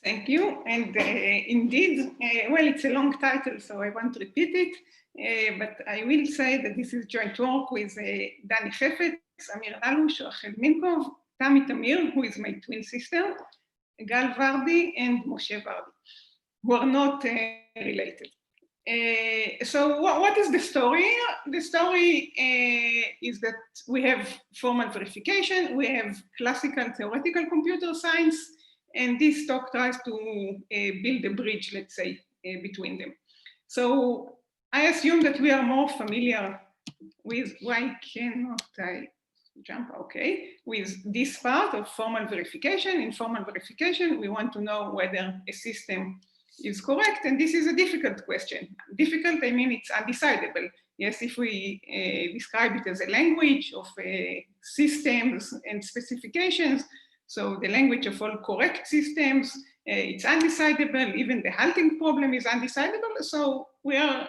Thank you. And indeed, well, it's a long title, so I won't repeat it. But I will say that this is joint work with Dani Chefetz, Amir Lalush, Rachel Minkov, Tami Tamir, who is my twin sister, Gal Vardi, and Moshe Vardi, who are not related. So what is the story? The story is that we have formal verification, we have classical theoretical computer science, and this talk tries to build a bridge, let's say, between them. So I assume that we are more familiar with, why cannot I jump, okay, with this part of formal verification. In formal verification, we want to know whether a system is correct, and this is a difficult question. Difficult, I mean, it's undecidable. Yes, if we describe it as a language of systems and specifications, so the language of all correct systems, it's undecidable. Even the halting problem is undecidable. So we are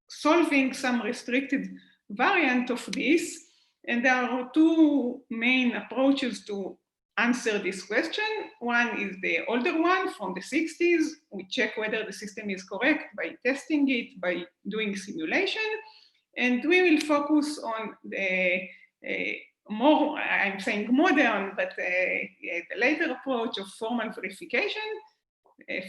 solving some restricted variant of this. And there are two main approaches to answer this question. One is the older one from the 60s. We check whether the system is correct by testing it, by doing simulation. And we will focus on the more, I'm saying modern, but the later approach of formal verification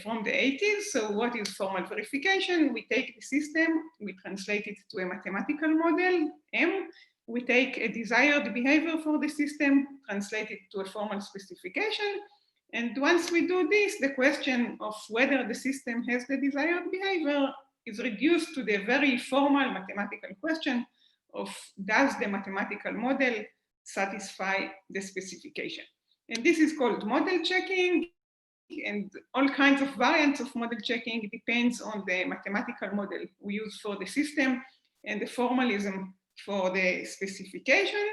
from the 80s. So what is formal verification? We take the system, we translate it to a mathematical model, M. We take a desired behavior for the system, translate it to a formal specification. And once we do this, the question of whether the system has the desired behavior is reduced to the very formal mathematical question of, does the mathematical model satisfy the specification? And this is called model checking, and all kinds of variants of model checking. It depends on the mathematical model we use for the system and the formalism for the specification.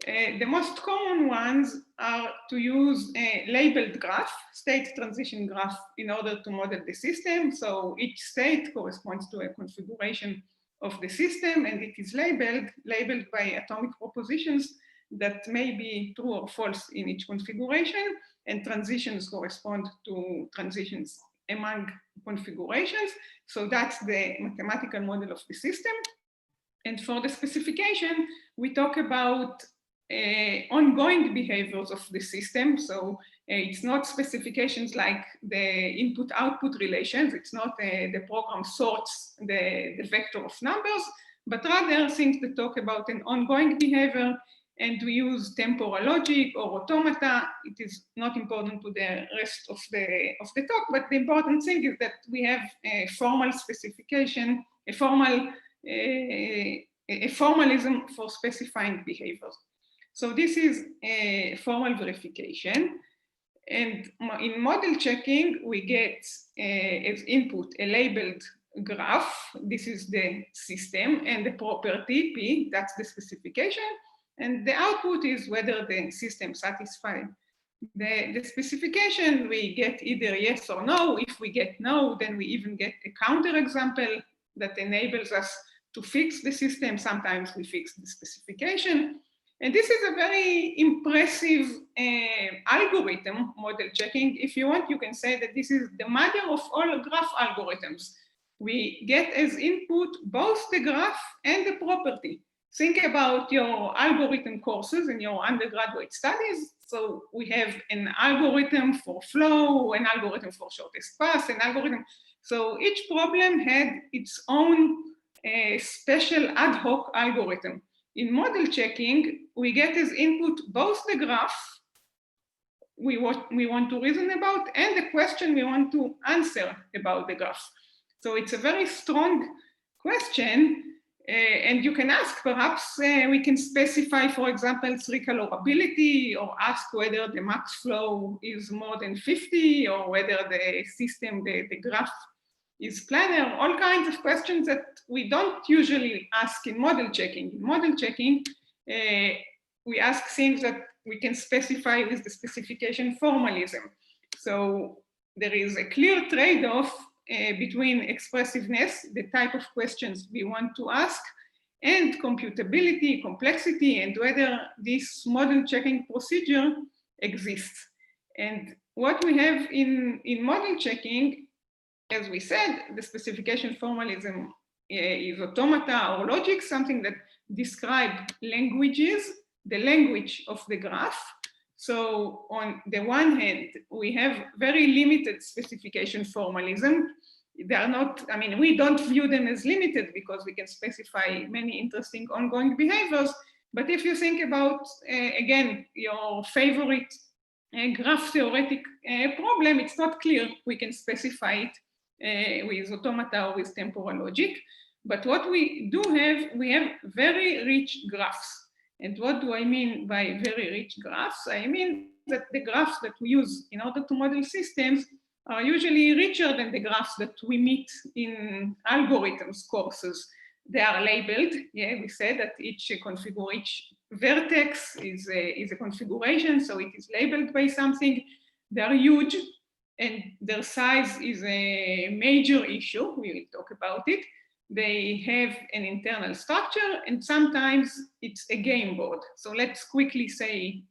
The most common ones are to use a labeled graph, state transition graph, in order to model the system. So each state corresponds to a configuration of the system, and it is labeled by atomic propositions that may be true or false in each configuration, and transitions correspond to transitions among configurations. So that's the mathematical model of the system. And for the specification, we talk about ongoing behaviors of the system. So it's not specifications like the input-output relations. It's not the program sorts the vector of numbers, but rather things that talk about an ongoing behavior. And we use temporal logic or automata. It is not important to the rest of the talk, but the important thing is that we have a formal specification, a formalism for specifying behaviors. So this is a formal verification. And in model checking, we get as input a labeled graph. This is the system, and the property P, that's the specification. And the output is whether the system satisfies the specification. We get either yes or no. If we get no, then we even get a counterexample that enables us to fix the system. Sometimes we fix the specification. And this is a very impressive algorithm, model checking. If you want, you can say that this is the mother of all graph algorithms. We get as input both the graph and the property. Think about your algorithm courses in your undergraduate studies. So we have an algorithm for flow, an algorithm for shortest path, an algorithm. So each problem had its own special ad hoc algorithm. In model checking, we get as input both the graph we want to reason about and the question we want to answer about the graph. So it's a very strong question. And you can ask, perhaps we can specify, for example, recalculability, or ask whether the max flow is more than 50, or whether the system, the graph is planar, all kinds of questions that we don't usually ask in model checking. In model checking, we ask things that we can specify with the specification formalism. So there is a clear trade-off between expressiveness, the type of questions we want to ask, and computability, complexity, and whether this model checking procedure exists. And what we have in model checking, as we said, the specification formalism is automata or logic, something that describe languages, the language of the graph. So on the one hand, we have very limited specification formalism. They are not, I mean, we don't view them as limited because we can specify many interesting ongoing behaviors. But if you think about, again, your favorite graph theoretic problem, it's not clear we can specify it with automata or with temporal logic. But what we do have, we have very rich graphs. And what do I mean by very rich graphs? I mean that the graphs that we use in order to model systems are usually richer than the graphs that we meet in algorithms courses. They are labeled. Yeah, we said that each vertex is a configuration, so it is labeled by something. They are huge, and their size is a major issue. We will talk about it. They have an internal structure, and sometimes it's a game board. So let's quickly say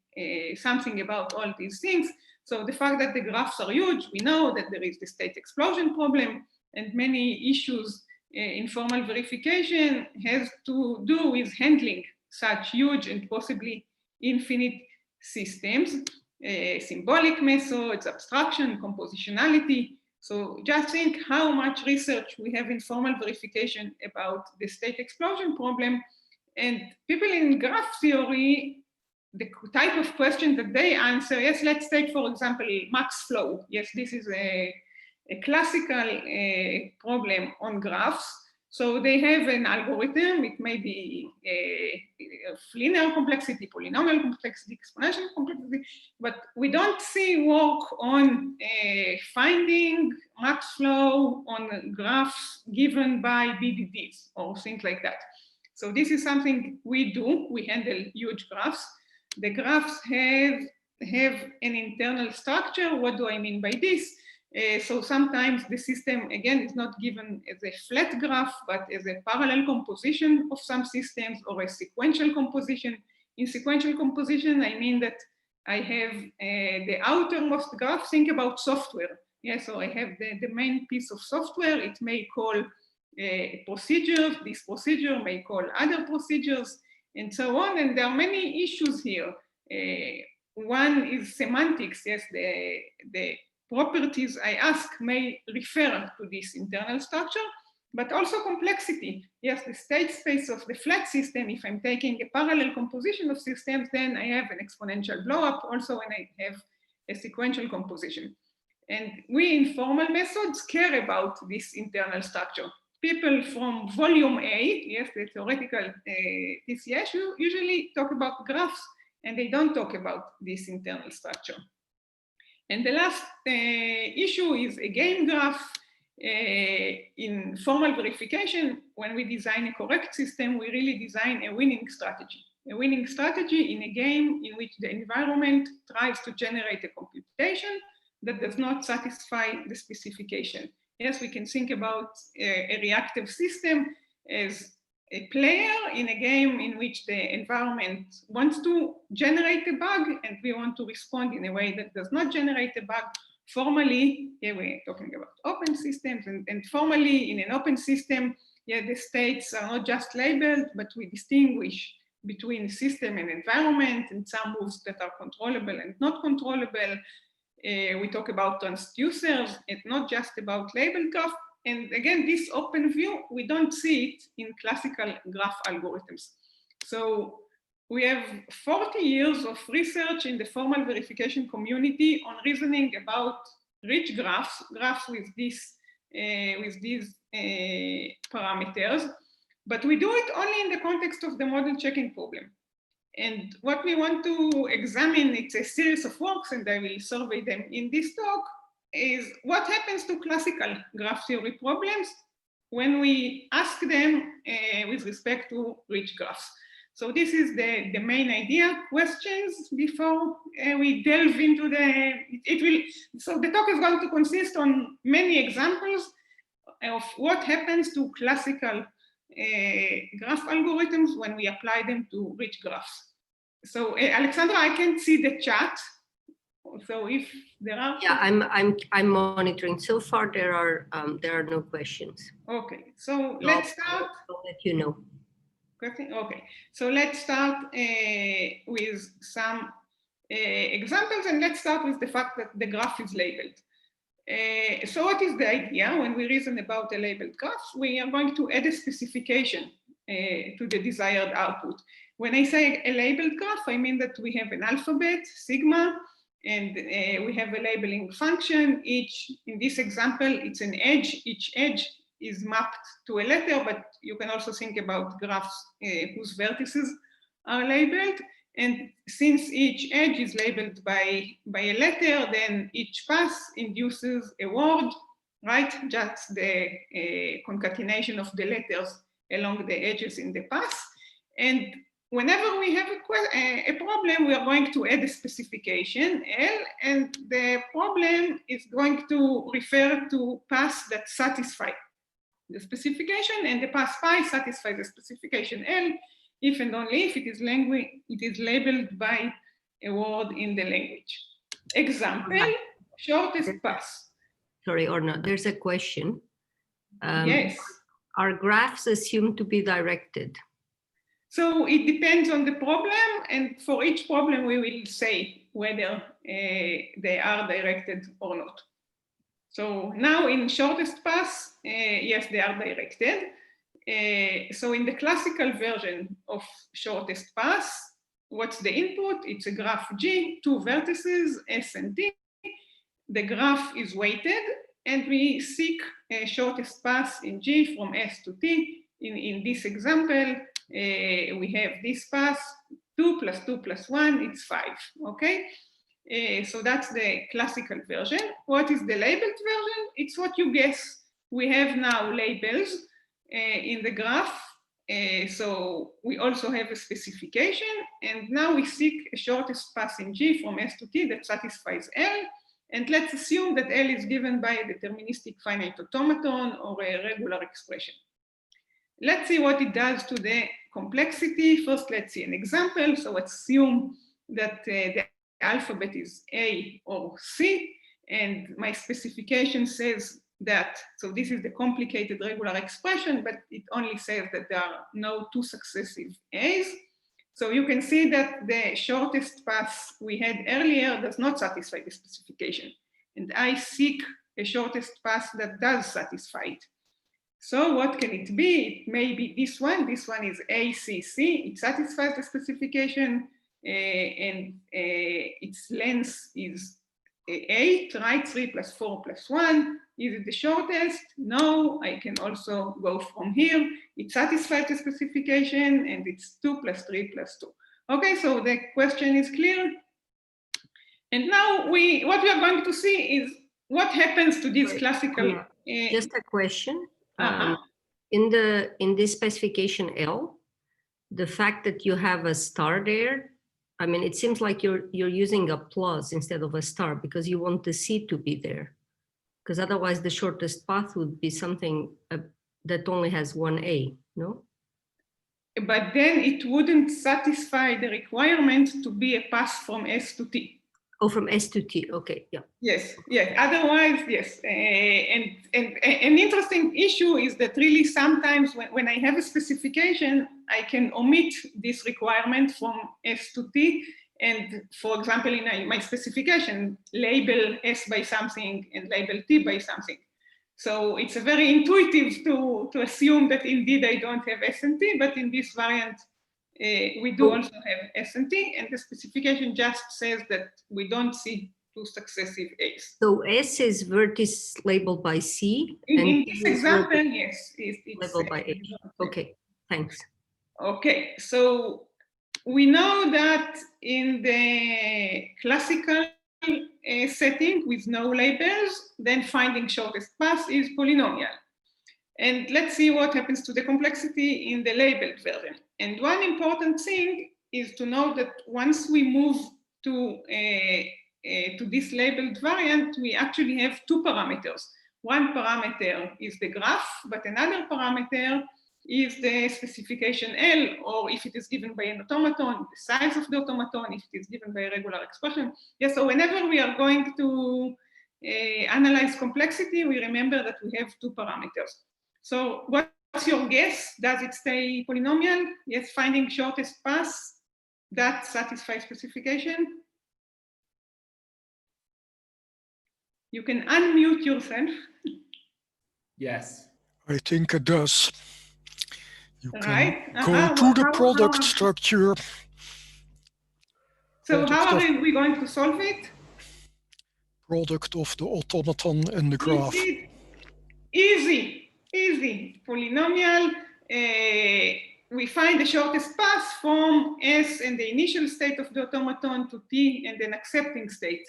something about all these things. So the fact that the graphs are huge, we know that there is the state explosion problem, and many issues in formal verification has to do with handling such huge and possibly infinite systems, symbolic methods, abstraction, compositionality. So just think how much research we have in formal verification about the state explosion problem. And people in graph theory, the type of question that they answer, yes, let's take, for example, max flow. Yes, this is a classical problem on graphs. So they have an algorithm. It may be of linear complexity, polynomial complexity, exponential complexity, but we don't see work on finding max flow on graphs given by BDDs or things like that. So this is something we do. We handle huge graphs. The graphs have an internal structure. What do I mean by this? So sometimes the system, again, is not given as a flat graph, but as a parallel composition of some systems or a sequential composition. In sequential composition, I mean that I have the outermost graph. Think about software. Yeah, so I have the main piece of software. It may call procedures. This procedure may call other procedures, and so on. And there are many issues here. One is semantics. Yes, the properties I ask may refer to this internal structure, but also complexity. Yes, the state space of the flat system, if I'm taking a parallel composition of systems, then I have an exponential blowup also when I have a sequential composition. And we in formal methods care about this internal structure. People from volume A, yes, the theoretical TCS, usually talk about graphs, and they don't talk about this internal structure. And the last issue is a game graph. In formal verification, when we design a correct system, we really design a winning strategy. A winning strategy in a game in which the environment tries to generate a computation that does not satisfy the specification. Yes, we can think about a reactive system as a player in a game in which the environment wants to generate a bug, and we want to respond in a way that does not generate a bug. Formally, here we're talking about open systems, and formally in an open system, yeah, the states are not just labeled, but we distinguish between system and environment, and some moves that are controllable and not controllable. We talk about transducers, and not just about labeled graph. And again, this open view, we don't see it in classical graph algorithms. So we have 40 years of research in the formal verification community on reasoning about rich graphs with these parameters, but we do it only in the context of the model checking problem. And what we want to examine, it's a series of works, and I will survey them in this talk, is what happens to classical graph theory problems when we ask them with respect to rich graphs. So this is the main idea. Questions before we delve into so the talk is going to consist on many examples of what happens to classical graph algorithms when we apply them to rich graphs. So Alexandra, I can't see the chat. So if there are... Yeah, I'm monitoring. So far, there are no questions. Okay, so let's start. I'll let you know. Okay, so let's start with some examples, and let's start with the fact that the graph is labeled. So what is the idea? When we reason about a labeled graph, we are going to add a specification to the desired output. When I say a labeled graph, I mean that we have an alphabet, sigma, and we have a labeling function. In this example, it's an edge. Each edge is mapped to a letter, but you can also think about graphs whose vertices are labeled. And since each edge is labeled by a letter, then each pass induces a word, right? Just the concatenation of the letters along the edges in the pass. And whenever we have a problem, we are going to add a specification, L, and the problem is going to refer to pass that satisfy the specification, and the pass phi satisfies the specification L, if and only if it is labeled by a word in the language. Example, shortest pass. Sorry, Orna, there's a question. Yes. Are graphs assumed to be directed? So it depends on the problem, and for each problem we will say whether they are directed or not. So now in shortest pass, yes, they are directed. So in the classical version of shortest pass, what's the input? It's a graph G, 2 vertices, S and T. The graph is weighted, and we seek a shortest pass in G from S to T. In this example, we have this pass, 2 + 2 + 1, it's 5, okay? So that's the classical version. What is the labeled version? It's what you guess. We have now labels in the graph. So we also have a specification, and now we seek a shortest pass in G from S to T that satisfies L. And let's assume that L is given by a deterministic finite automaton or a regular expression. Let's see what it does to the complexity. First, let's see an example. So let's assume that the alphabet is A or C, and my specification says that, so this is the complicated regular expression, but it only says that there are no 2 successive A's. So you can see that the shortest pass we had earlier does not satisfy the specification, and I seek a shortest pass that does satisfy it. So what can it be? It may be this one is ACC, it satisfies the specification, and its length is 8, right? 3 + 4 + 1. Is it the shortest? No, I can also go from here. It satisfies the specification, and it's 2 + 3 + 2. Okay, so the question is clear. And now what we are going to see is what happens to this classical... Just a question. In this specification L, the fact that you have a star there, I mean, it seems like you're using a plus instead of a star because you want the C to be there. Because otherwise the shortest path would be something that only has one A, no? But then it wouldn't satisfy the requirement to be a pass from S to T. Oh, from S to T, okay, yeah. Yes, yes, otherwise, yes. And an interesting issue is that really sometimes when I have a specification, I can omit this requirement from S to T. And for example, in my specification, label S by something and label T by something. So it's a very intuitive to assume that indeed I don't have S and T, but in this variant, we do also have S and T, and the specification just says that we don't see 2 successive A's. So S is vertex labeled by C? In this example, yes. It's labeled by H. Okay, thanks. Okay, so we know that in the classical setting with no labels, then finding shortest path is polynomial. And let's see what happens to the complexity in the labeled version. And one important thing is to know that once we move to this labeled variant, we actually have 2 parameters. One parameter is the graph, but another parameter is the specification L, or if it is given by an automaton, the size of the automaton, if it is given by a regular expression. Yes, so whenever we are going to analyze complexity, we remember that we have two parameters. So what's your guess? Does it stay polynomial? Yes, finding shortest path, that satisfies specification. You can unmute yourself. Yes. I think it does. You can Right. go to the product structure. So how are we going to solve it? Product of the automaton and the graph. Easy, easy. Polynomial. We find the shortest path from S and the initial state of the automaton to T and an accepting state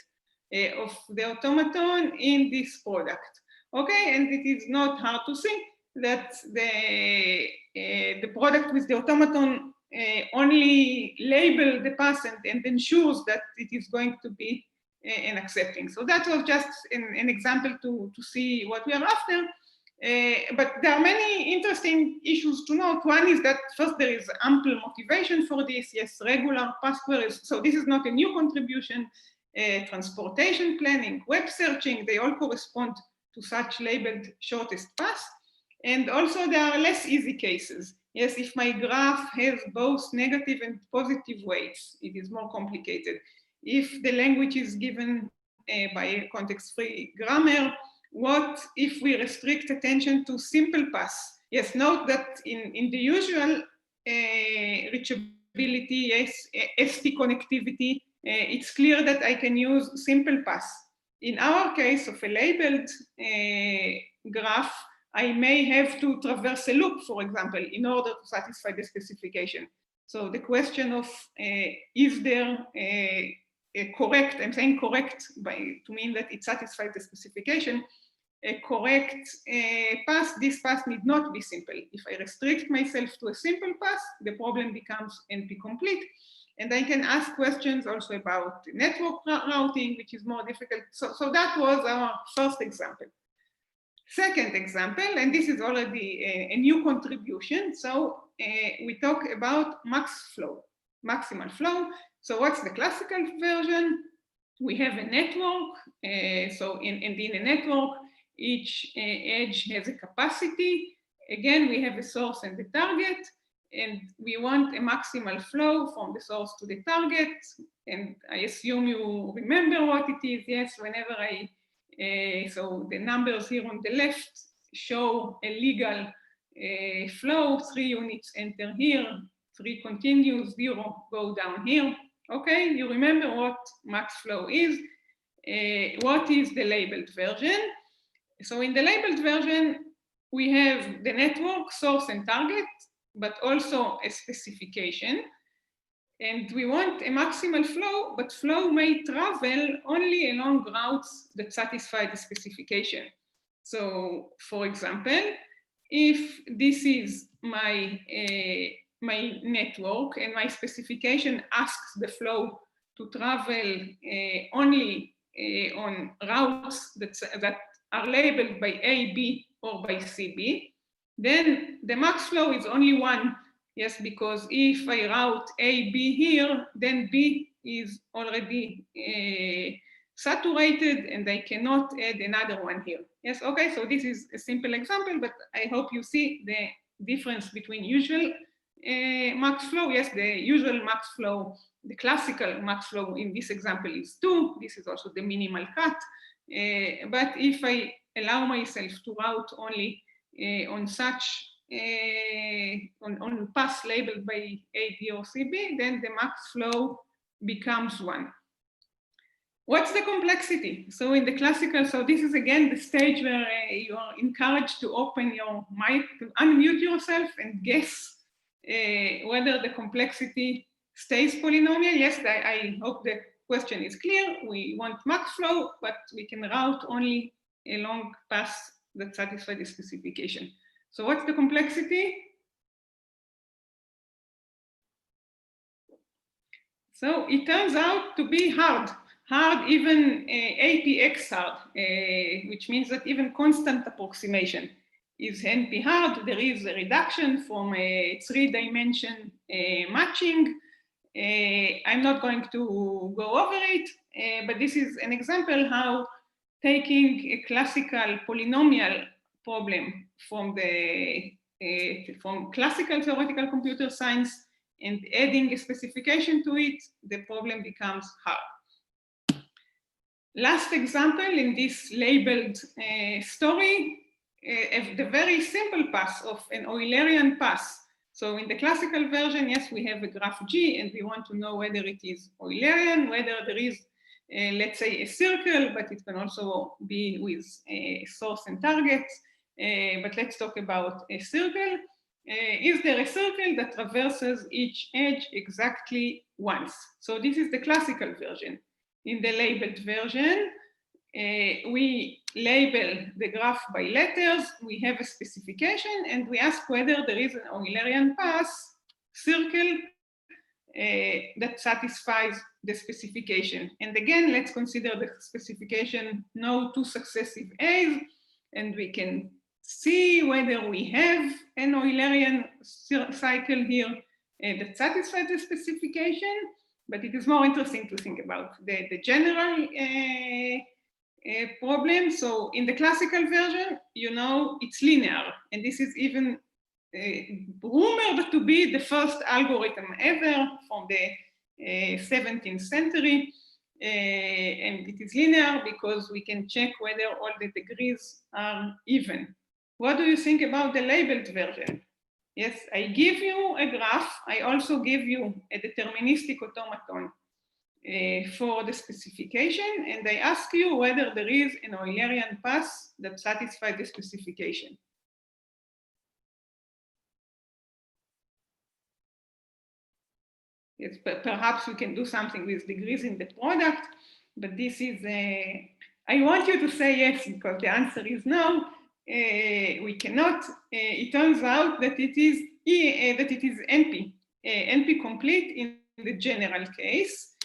of the automaton in this product. Okay, and it is not hard to see that the product with the automaton only label the path and ensures that it is going to be an accepting. So that was just an example to see what we are after. But there are many interesting issues to note. One is that first there is ample motivation for this. Yes, regular path queries. So this is not a new contribution. Transportation planning, web searching, they all correspond to such labeled shortest path. And also there are less easy cases. Yes, if my graph has both negative and positive weights, it is more complicated. If the language is given by a context-free grammar, what if we restrict attention to simple paths? Yes, note that in the usual reachability, yes, ST connectivity, it's clear that I can use simple paths. In our case of a labeled graph, I may have to traverse a loop, for example, in order to satisfy the specification. So the question of is there a correct, I'm saying correct to mean that it satisfies the specification, a correct path, this path need not be simple. If I restrict myself to a simple path, the problem becomes NP complete. And I can ask questions also about network routing, which is more difficult. So that was our first example. Second example, and this is already a new contribution. So we talk about maximal flow. So what's the classical version? We have a network. So in a network, each edge has a capacity. Again, we have a source and the target, and we want a maximal flow from the source to the target. And I assume you remember what it is. Yes, whenever so the numbers here on the left show a legal flow, 3 units enter here, 3 continue, 0 go down here. Okay, you remember what max flow is. What is the labeled version? So in the labeled version, we have the network, source and target, but also a specification. And we want a maximal flow, but flow may travel only along routes that satisfy the specification. So for example, if this is my network and my specification asks the flow to travel only on routes that are labeled by A, B, or by CB, then the max flow is only one. Yes, because if I route A, B here, then B is already saturated and I cannot add another one here. Yes, okay, so this is a simple example, but I hope you see the difference between usual max flow. Yes, the usual max flow, the classical max flow in this example is 2. This is also the minimal cut. But if I allow myself to route only on such on paths labeled by A, B, or CB, then the max flow becomes 1. What's the complexity? So in the classical, so this is again the stage where you are encouraged to open your mic, to unmute yourself and guess whether the complexity stays polynomial. Yes, I hope the question is clear. We want max flow, but we can route only along paths that satisfy the specification. So what's the complexity? So it turns out to be hard, even APX hard, which means that even constant approximation is NP hard. There is a reduction from a 3-dimension matching. I'm not going to go over it, but this is an example how taking a classical polynomial problem from classical theoretical computer science and adding a specification to it, the problem becomes hard. Last example in this labeled story, the very simple pass of an Eulerian pass. So in the classical version, yes, we have a graph G, and we want to know whether it is Eulerian, whether there is, let's say, a circle, but it can also be with a source and target. But let's talk about a circle. Is there a circle that traverses each edge exactly once? So this is the classical version. In the labeled version, we label the graph by letters, we have a specification, and we ask whether there is an Eulerian pass circle that satisfies the specification. And again, let's consider the specification no two successive A's, and we can see whether we have an Eulerian cycle here that satisfies the specification, but it is more interesting to think about the general problem. So in the classical version, you know, it's linear, and this is even rumored to be the first algorithm ever from the 17th century. And it is linear because we can check whether all the degrees are even. What do you think about the labeled version? Yes, I give you a graph. I also give you a deterministic automaton for the specification, and I ask you whether there is an Eulerian pass that satisfies the specification. Yes, perhaps we can do something with degrees in the product, but this is I want you to say yes, because the answer is no. We cannot. It turns out that it is NP, NP complete in the general case.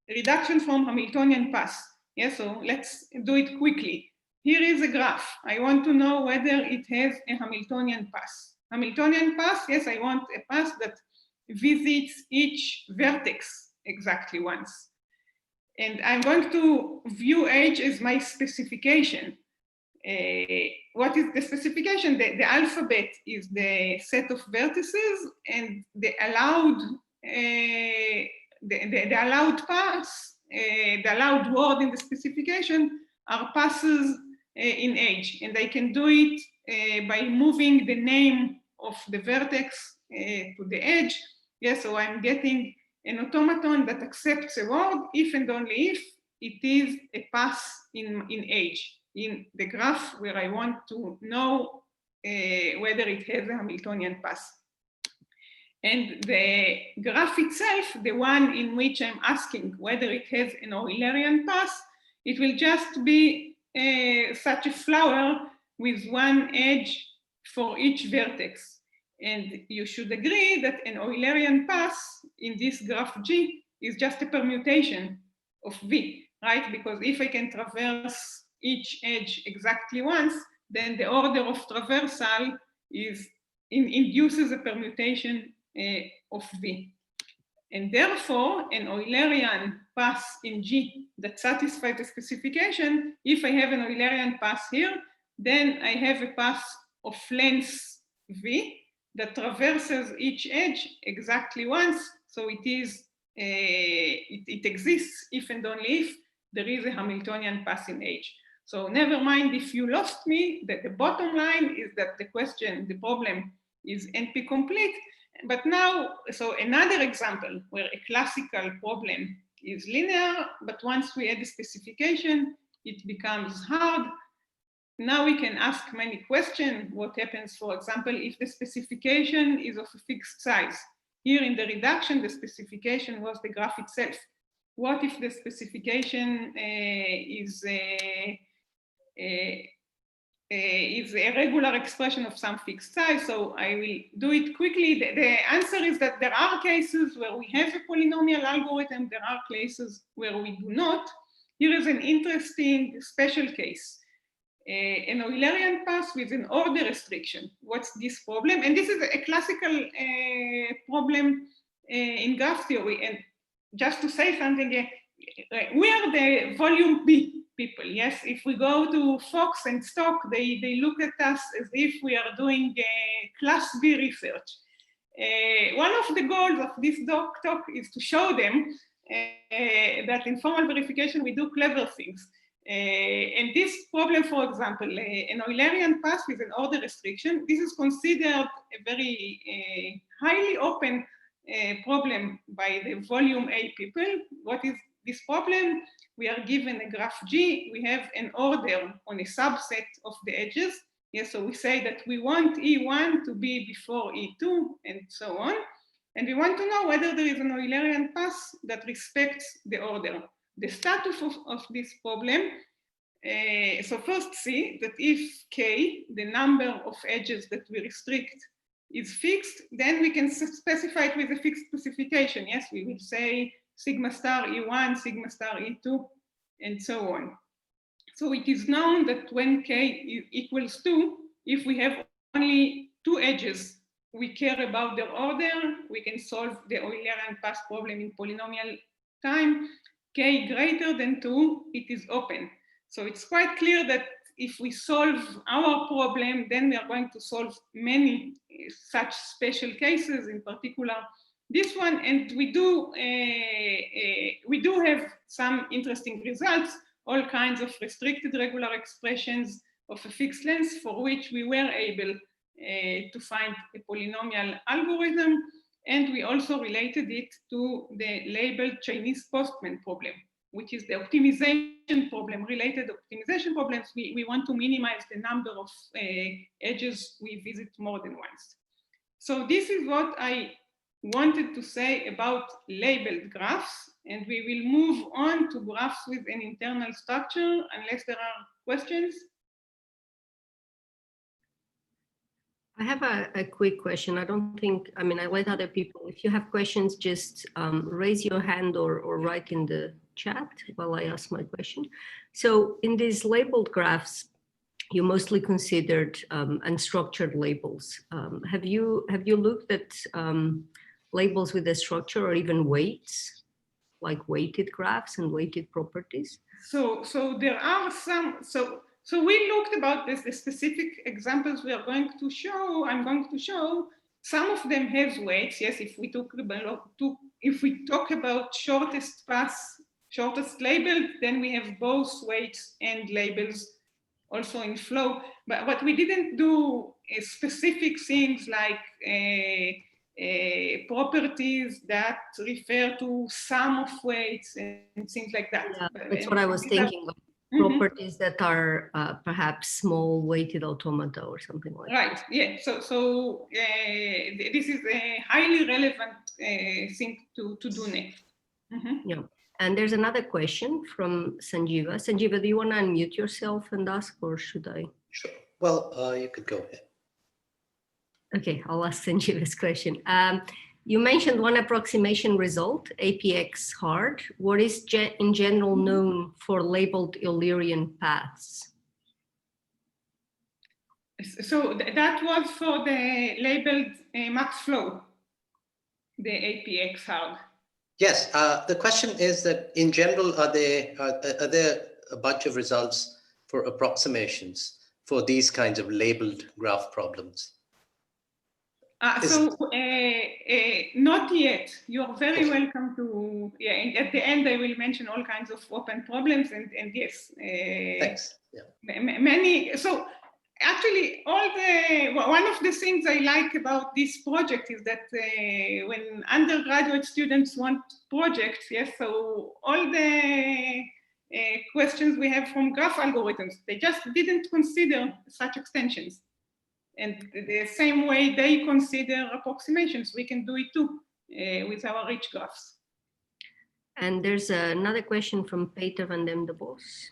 Reduction from Hamiltonian pass. Yes, so let's do it quickly. Here is a graph. I want to know whether it has a Hamiltonian pass. Hamiltonian pass, yes, I want a pass that visits each vertex exactly once. And I'm going to view H as my specification. What is the specification? The alphabet is the set of vertices, and the allowed the allowed pass, the allowed word in the specification are passes in H, and I can do it by moving the name of the vertex to the edge. Yes, so I'm getting an automaton that accepts a word if and only if it is a pass in H, in the graph where I want to know whether it has a Hamiltonian pass. And the graph itself, the one in which I'm asking whether it has an Eulerian pass, it will just be such a flower with one edge for each vertex. And you should agree that an Eulerian pass in this graph G is just a permutation of V, right? Because if I can traverse each edge exactly once, then the order of traversal induces a permutation of V. And therefore, an Eulerian pass in G that satisfies the specification, if I have an Eulerian pass here, then I have a pass of length V that traverses each edge exactly once. So it is it exists if and only if there is a Hamiltonian pass in H. So never mind if you lost me, that the bottom line is that the question, the problem is NP complete. But now, so another example where a classical problem is linear, but once we add the specification, it becomes hard. Now we can ask many questions. What happens, for example, if the specification is of a fixed size? Here in the reduction, the specification was the graph itself. What if the specification is a regular expression of some fixed size? So I will do it quickly. The answer is that there are cases where we have a polynomial algorithm. There are cases where we do not. Here is an interesting special case. an Eulerian path with an order restriction. What's this problem? And this is a classical problem in graph theory. And just to say something, we are the volume B people. Yes, if we go to Fox and Stock, they look at us as if we are doing class B research. One of the goals of this talk is to show them that in formal verification we do clever things. And this problem, for example, an Eulerian path with an order restriction, this is considered a very highly open problem by the volume A people. What is this problem? We are given a graph G, we have an order on a subset of the edges. Yes, so we say that we want E1 to be before E2 and so on. And we want to know whether there is an Eulerian path that respects the order. The status of this problem, so first see that if K, the number of edges that we restrict, is fixed, then we can specify it with a fixed specification. Yes, we will say sigma star E1, sigma star E2, and so on. So it is known that when K equals 2, if we have only 2 edges, we care about their order, we can solve the Eulerian path problem in polynomial time. K greater than 2, it is open. So it's quite clear that if we solve our problem, then we are going to solve many such special cases, in particular this one. And we do have some interesting results, all kinds of restricted regular expressions of a fixed length for which we were able to find a polynomial algorithm. And we also related it to the labeled Chinese postman problem, which is the optimization problem, related optimization problems. We want to minimize the number of edges we visit more than once. So this is what I wanted to say about labeled graphs, and we will move on to graphs with an internal structure, unless there are questions. I have a quick question. I don't think, I mean, I let other people, if you have questions, just raise your hand or write in the chat while I ask my question. So in these labeled graphs, you mostly considered unstructured labels. Have you looked at labels with a structure or even weights, like weighted graphs and weighted properties? So there are some, so we looked about this, the specific examples we are going to show, I'm going to show. Some of them have weights. Yes, if we talk about shortest path, shortest label, then we have both weights and labels also in flow. But we didn't do specific things like properties that refer to sum of weights and things like that. Yeah, that's what I was thinking. Properties that are perhaps small weighted automata or something like that. Right, yeah, so this is a highly relevant thing to do next. Yeah, and there's another question from Sanjeeva. Sanjeeva, do you want to unmute yourself and ask, or should I? Sure, well, you could go ahead. Okay, I'll ask Sanjeeva's question. You mentioned one approximation result, APX hard. What is in general known for labeled Eulerian paths? So that was for the labeled max flow, the APX hard. Yes, the question is that in general, are there a bunch of results for approximations for these kinds of labeled graph problems? Not yet. You're very welcome to, yeah, and at the end I will mention all kinds of open problems, and yes. Thanks. Yeah. Many, so actually one of the things I like about this project is that when undergraduate students want projects, yes, so all the questions we have from graph algorithms, they just didn't consider such extensions. And the same way they consider approximations, we can do it too with our rich graphs. And there's another question from Peter van den de Bos.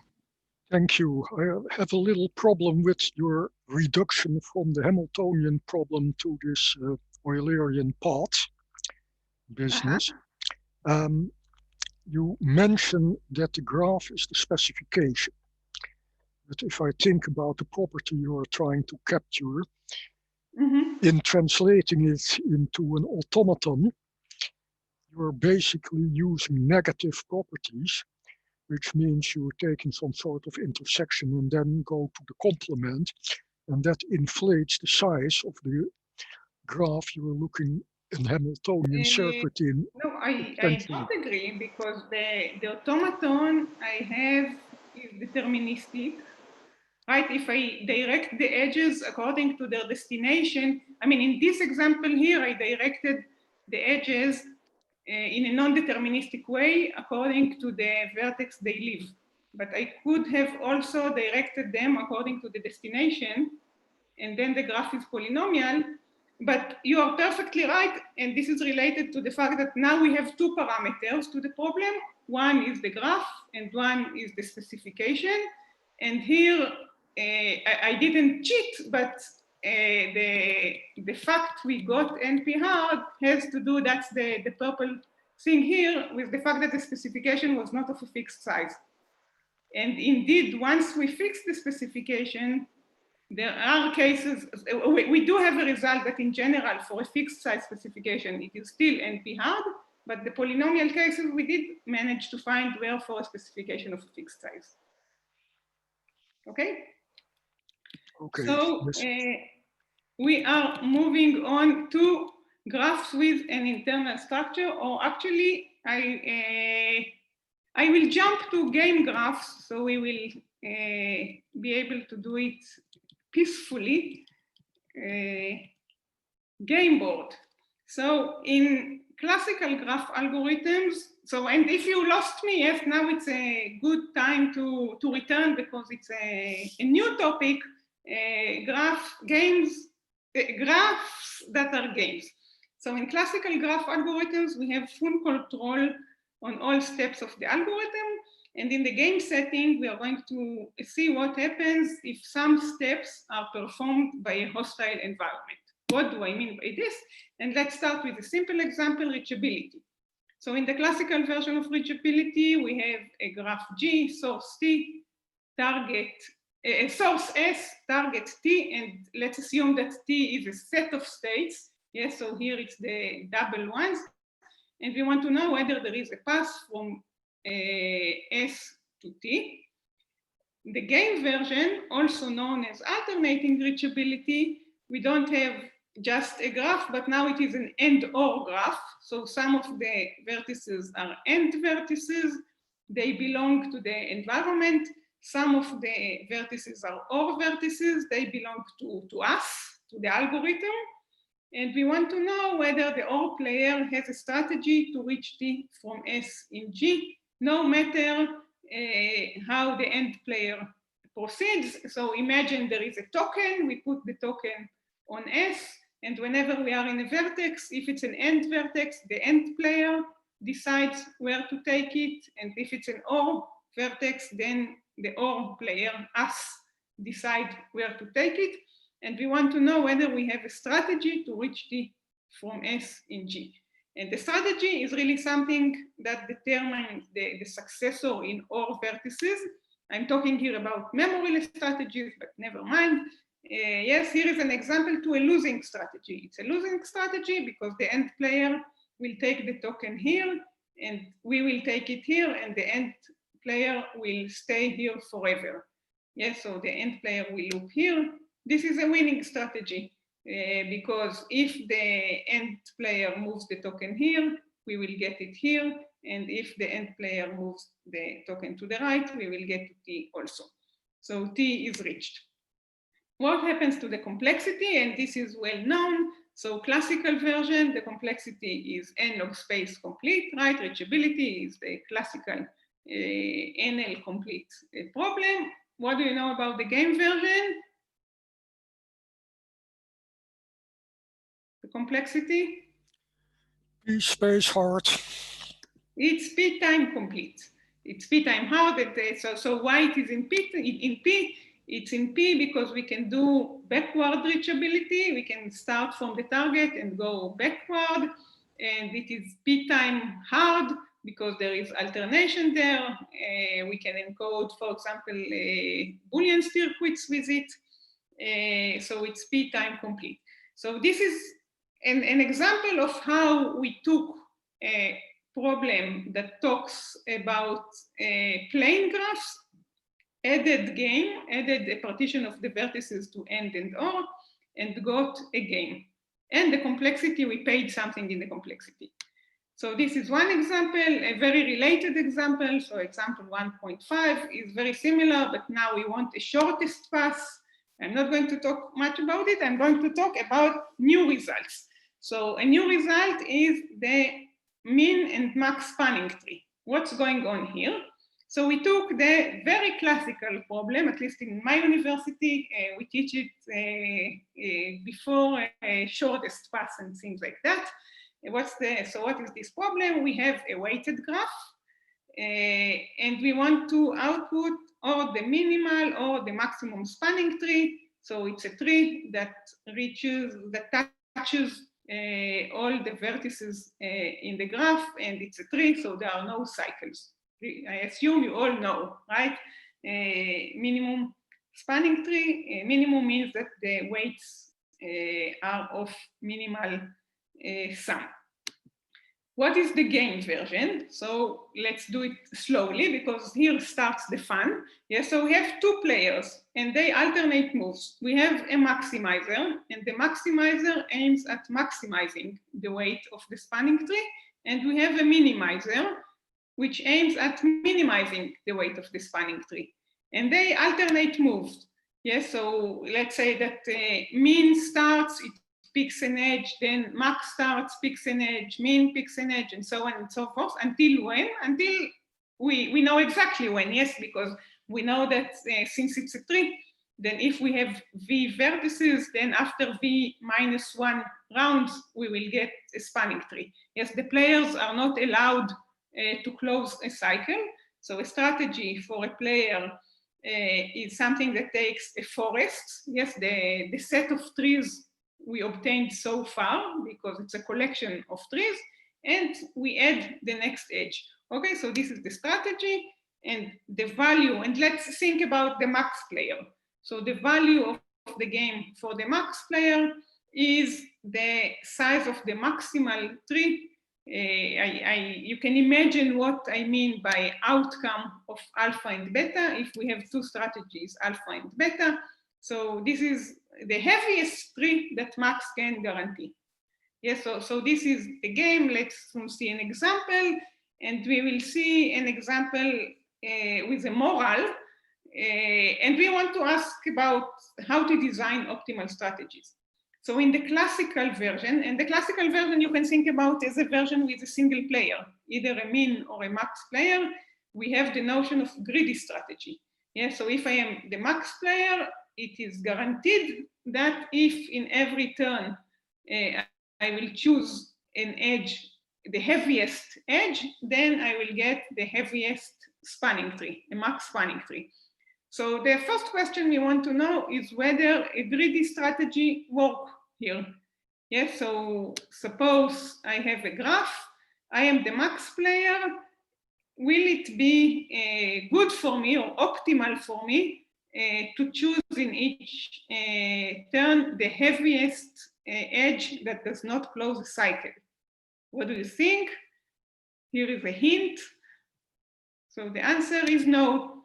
Thank you. I have a little problem with your reduction from the Hamiltonian problem to this Eulerian path business. You mentioned that the graph is the specification. But if I think about the property you are trying to capture, Mhm. in translating it into an automaton, you're basically using negative properties, which means you're taking some sort of intersection and then go to the complement, and that inflates the size of the graph you're looking in Hamiltonian circuit in. No, I don't agree, because the automaton I have is deterministic, right? If I direct the edges according to their destination, I mean, in this example here, I directed the edges in a non-deterministic way according to the vertex they leave. But I could have also directed them according to the destination, and then the graph is polynomial. But you are perfectly right, and this is related to the fact that now we have two parameters to the problem. One is the graph, and one is the specification. And here, I didn't cheat, but the fact we got NP hard has to do, that's the purple thing here, with the fact that the specification was not of a fixed size. And indeed, once we fix the specification, there are cases, we do have a result that in general for a fixed size specification, it is still NP hard, but the polynomial cases we did manage to find were for a specification of a fixed size. Okay? Okay. So Yes. we are moving on to graphs with an internal structure, or actually I will jump to game graphs, so we will be able to do it peacefully. Game board. So in classical graph algorithms, so, and if you lost me, yes, now it's a good time to return, because it's a new topic, graphs that are games. So in classical graph algorithms, we have full control on all steps of the algorithm. And in the game setting, we are going to see what happens if some steps are performed by a hostile environment. What do I mean by this? And let's start with a simple example, reachability. So in the classical version of reachability, we have a graph G, source T, target, source S, target T, and let's assume that T is a set of states. Yes, so here it's the double ones. And we want to know whether there is a path from S to T. The game version, also known as alternating reachability, we don't have just a graph, but now it is an and/or graph. So some of the vertices are and vertices. They belong to the environment. Some of the vertices are or vertices. They belong to us, to the algorithm. And we want to know whether the or player has a strategy to reach T from S in G, no matter how the end player proceeds. So imagine there is a token, we put the token on S, and whenever we are in a vertex, if it's an end vertex, the end player decides where to take it, and if it's an OR vertex, then the OR player, us, decide where to take it. And we want to know whether we have a strategy to reach T from S in G. And the strategy is really something that determines the successor in OR vertices. I'm talking here about memoryless strategies, but never mind. Yes, here is an example to a losing strategy. It's a losing strategy because the end player will take the token here, and we will take it here, and the end player will stay here forever. Yes, so the end player will loop here. This is a winning strategy because if the end player moves the token here, we will get it here. And if the end player moves the token to the right, we will get to T also. So T is reached. What happens to the complexity? And this is well known. So classical version, the complexity is n log space complete, right? Reachability is the classical NL complete problem. What do you know about the game version? The complexity? P space hard. It's P time complete. It's P time hard. So why it is in P? It's in P because we can do backward reachability. We can start from the target and go backward. And it is P time hard because there is alternation there. We can encode, for example, Boolean boolean circuits with it. So it's p time complete. So this is an example of how we took a problem that talks about plane graphs, added a partition of the vertices to end and or, and got a game. And the complexity, we paid something in the complexity. So this is one example, a very related example. So example 1.5 is very similar, but now we want a shortest path. I'm not going to talk much about it. I'm going to talk about new results. So a new result is the min and max spanning tree. What's going on here? So we took the very classical problem, at least in my university, we teach it before shortest path and things like that. So what is this problem? We have a weighted graph, and we want to output or the minimal or the maximum spanning tree. So it's a tree that touches all the vertices in the graph, and it's a tree, so there are no cycles. I assume you all know, right? Minimum spanning tree. Minimum means that the weights are of minimal sum. What is the game version? So let's do it slowly because here starts the fun. Yeah, so we have two players and they alternate moves. We have a maximizer, and the maximizer aims at maximizing the weight of the spanning tree, and we have a minimizer which aims at minimizing the weight of the spanning tree. And they alternate moves. Yes, so let's say that min starts, it picks an edge, then max starts, picks an edge, min picks an edge, and so on and so forth, until when? Until we know exactly when, yes, because we know that since it's a tree, then if we have v vertices, then after v minus 1 rounds, we will get a spanning tree. Yes, the players are not allowed to close a cycle. So a strategy for a player is something that takes a forest. Yes, the set of trees we obtained so far, because it's a collection of trees, and we add the next edge. Okay, so this is the strategy and the value. And let's think about the max player. So the value of the game for the max player is the size of the maximal tree. You can imagine what I mean by outcome of alpha and beta if we have two strategies, alpha and beta. So this is the heaviest tree that max can guarantee. Yes, so this is the game. Let's see an example, and we will see an example with a moral, and we want to ask about how to design optimal strategies. So in the classical version, and the classical version you can think about as a version with a single player, either a min or a max player, we have the notion of greedy strategy. Yeah, so if I am the max player, it is guaranteed that if in every turn I will choose an edge, the heaviest edge, then I will get the heaviest spanning tree, a max spanning tree. So the first question we want to know is whether a greedy strategy works here. Yes, so suppose I have a graph, I am the max player. Will it be good for me or optimal for me to choose in each turn the heaviest edge that does not close a cycle? What do you think? Here is a hint. So the answer is no.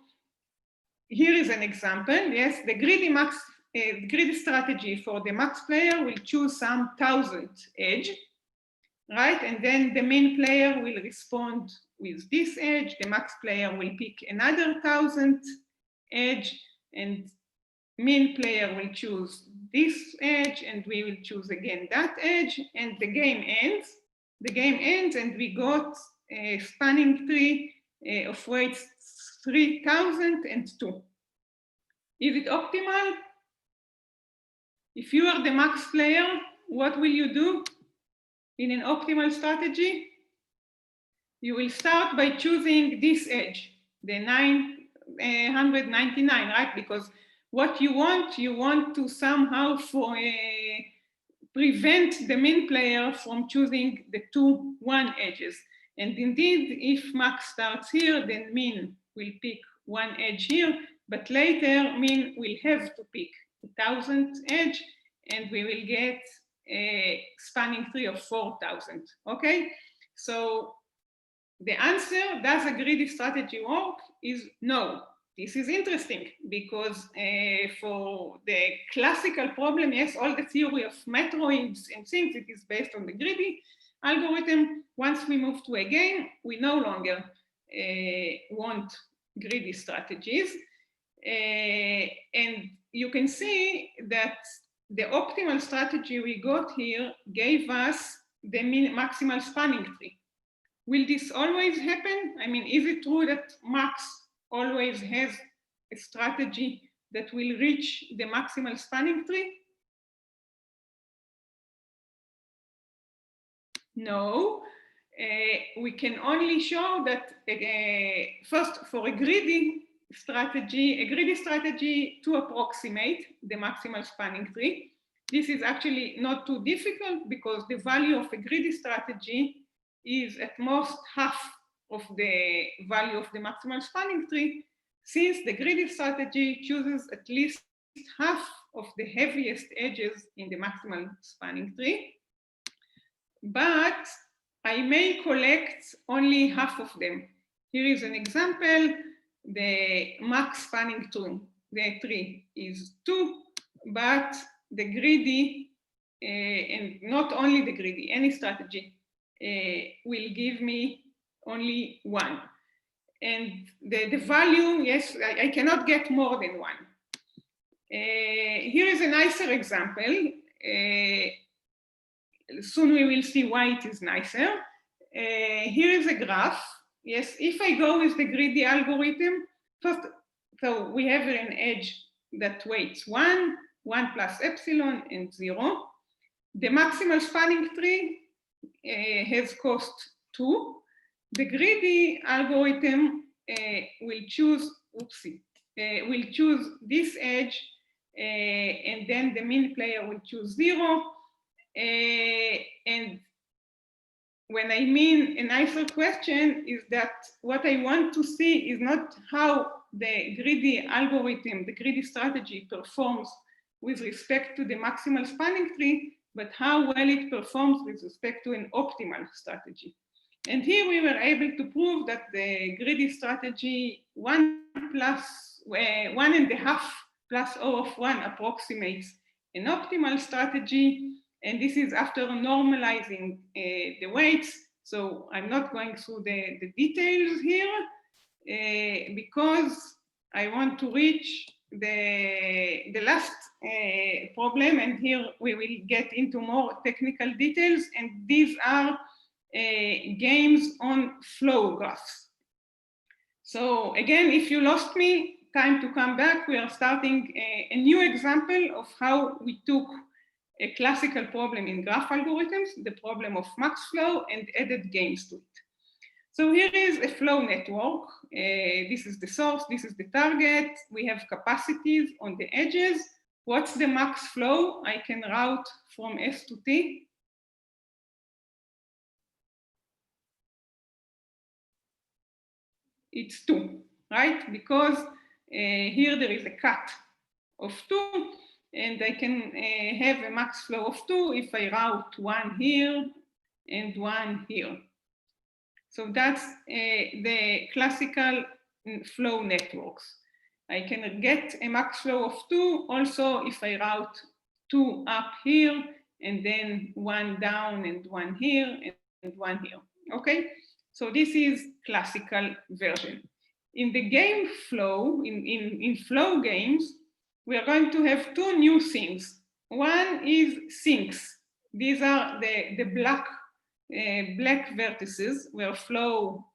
Here is an example. Yes, the greedy strategy for the max player will choose some 1000th edge, right? And then the min player will respond with this edge. The max player will pick another 1000th edge, and min player will choose this edge, and we will choose again that edge, and the game ends. The game ends, and we got a spanning tree of weights 3002. Is it optimal? If you are the max player, what will you do in an optimal strategy? You will start by choosing this edge, the 999, right? Because what you want to somehow prevent the min player from choosing the 2-1 edges. And indeed, if max starts here, then min will pick one edge here, but later mean we'll have to pick the 1000th edge, and we will get a spanning tree of 4000. Okay, so the answer, does a greedy strategy work, is no. This is interesting because for the classical problem, yes, all the theory of metroids and things, it is based on the greedy algorithm. Once we move to a game, we no longer want greedy strategies. And you can see that the optimal strategy we got here gave us the maximal spanning tree. Will this always happen? I mean, is it true that Max always has a strategy that will reach the maximal spanning tree? No. We can only show that, first, for a greedy strategy to approximate the maximal spanning tree. This is actually not too difficult because the value of a greedy strategy is at most half of the value of the maximal spanning tree, since the greedy strategy chooses at least half of the heaviest edges in the maximal spanning tree. But I may collect only half of them. Here is an example. The max spanning tree is 2, but the greedy, and not only the greedy, any strategy will give me only 1. And the value, yes, I cannot get more than 1. Here is a nicer example. Soon we will see why it is nicer. Here is a graph. Yes, if I go with the greedy algorithm, first, so we have an edge that weights 1, 1 plus epsilon, and 0. The maximal spanning tree has cost 2. The greedy algorithm will choose this edge, and then the min player will choose 0. And when I mean a nicer question is that what I want to see is not how the greedy algorithm, the greedy strategy performs with respect to the maximal spanning tree, but how well it performs with respect to an optimal strategy. And here we were able to prove that the greedy strategy 1.5 plus O of 1 approximates an optimal strategy. And this is after normalizing the weights. So I'm not going through the details here because I want to reach the last problem. And here we will get into more technical details. And these are games on flow graphs. So again, if you lost me, time to come back. We are starting a new example of how we took a classical problem in graph algorithms, the problem of max flow, and added games to it. So here is a flow network. This is the source, this is the target. We have capacities on the edges. What's the max flow I can route from S to T? It's 2, right? Because here there is a cut of 2. And I can have a max flow of 2 if I route 1 here and 1 here. So that's the classical flow networks. I can get a max flow of 2 also if I route 2 up here and then 1 down and 1 here and 1 here. Okay, so this is classical version. In the game flow, in flow games, we are going to have 2 new things. One is sinks. These are the black vertices where flow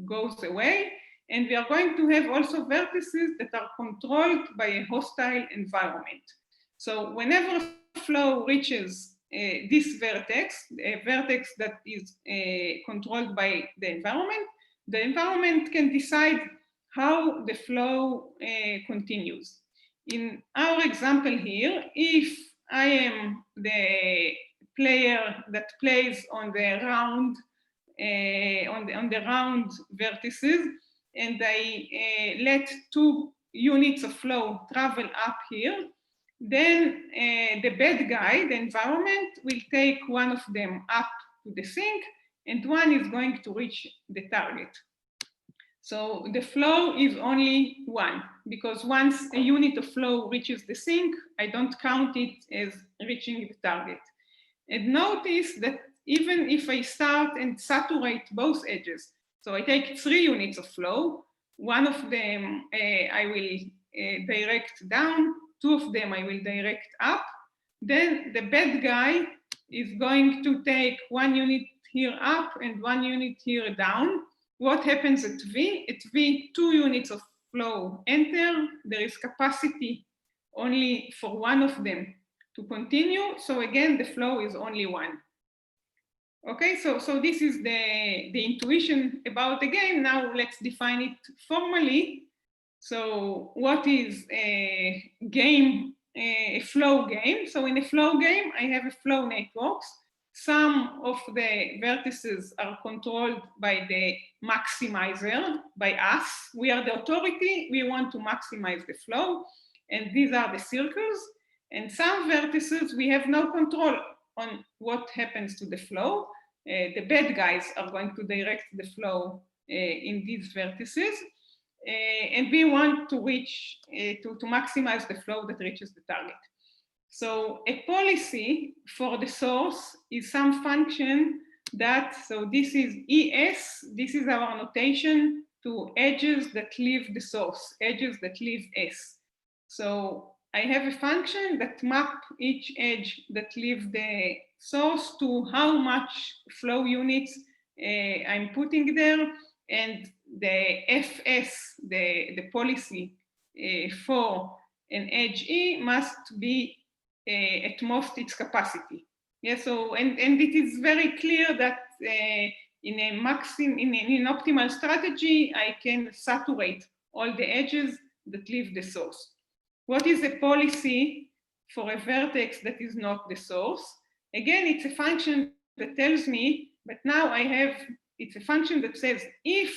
goes away. And we are going to have also vertices that are controlled by a hostile environment. So whenever flow reaches this vertex, a vertex that is controlled by the environment can decide how the flow continues. In our example here, if I am the player that plays on the round on the round vertices, and I let 2 units of flow travel up here, then the bad guy, the environment, will take one of them up to the sink, and one is going to reach the target. So the flow is only one, because once a unit of flow reaches the sink, I don't count it as reaching the target. And notice that even if I start and saturate both edges, so I take 3 units of flow, one of them I will direct down, 2 of them I will direct up, then the bad guy is going to take 1 unit here up and 1 unit here down. What happens at V? At V, 2 units of flow enter. There is capacity only for one of them to continue. So again, the flow is only 1. Okay, so this is the intuition about the game. Now let's define it formally. So what is a game, a flow game? So in a flow game, I have a flow networks. Some of the vertices are controlled by the maximizer, by us. We are the authority. We want to maximize the flow. And these are the circles. And some vertices, we have no control on what happens to the flow. The bad guys are going to direct the flow in these vertices. And we want to reach, to maximize the flow that reaches the target. So a policy for the source is some function that, so this is ES, this is our notation to edges that leave the source, edges that leave S. So I have a function that map each edge that leaves the source to how much flow units I'm putting there, and the FS, the policy for an edge E must be at most its capacity. Yeah, so and it is very clear that in an optimal strategy, I can saturate all the edges that leave the source. What is a policy for a vertex that is not the source? Again, it's a function that tells me, but now it's a function that says if